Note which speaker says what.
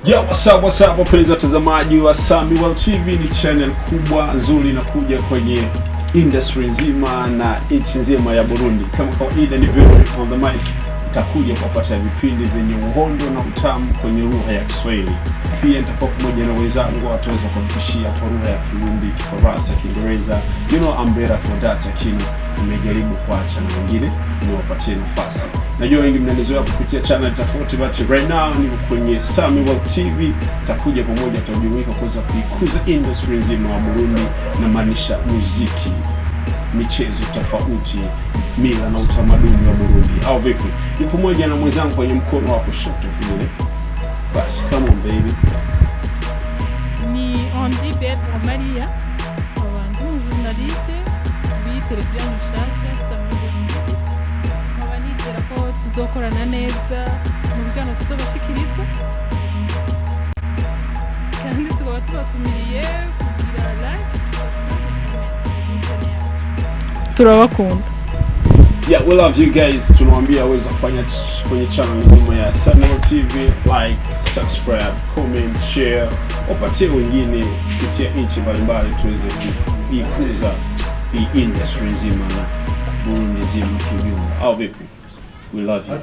Speaker 1: Yo, what's up wapenzi watazamaji wa Sami World TV. Ni channel kubwa nzuri inakuja kwenye industry nzima na nchi nzima ya Burundi. Kama kawaida ni video on the mic, itakuja kupata vipindi vyenye uhondo na utamu kwenye lugha ya Kiswahili. Pia nitakuwa pamoja na wenzangu wataweza kufikishia kwa lugha ya Kirundi, Kifaransa, Kiingereza. I'm better for that, lakini nimejaribu kuacha na wengine niwapatie nafasi. Najua wengi mnanizoea kupitia channel tofauti, but right now ni kwenye Sami World TV. Takuja pamoja tutajumuika kuweza kuikuza industry nzima ya Burundi, na maanisha muziki, michezo tofauti, mila na utamaduni wa Burundi. Au vipi? Ni pamoja na mwenzangu kwenye mkono wa kushoto vile. Basi come on baby.
Speaker 2: Ni Ondi Betra Maria, abantu journaliste bi televiziyo nshasha Sami World. Abanitera ko tuzokorana neza mu biganiro tuzobashikiriza, kandi tukaba tubatumiriye kugira like, turabakunda.
Speaker 1: Yeah, we love you guys. Tunawaambia waweza kufanya kwenye channel nzima ya Sami World TV, like, subscribe, comment, share, wapatie wengine kupitia nchi mbalimbali tuweze kuikuza hii industry nzima na Burundi nzima kiujumla. Au vipi? We love you.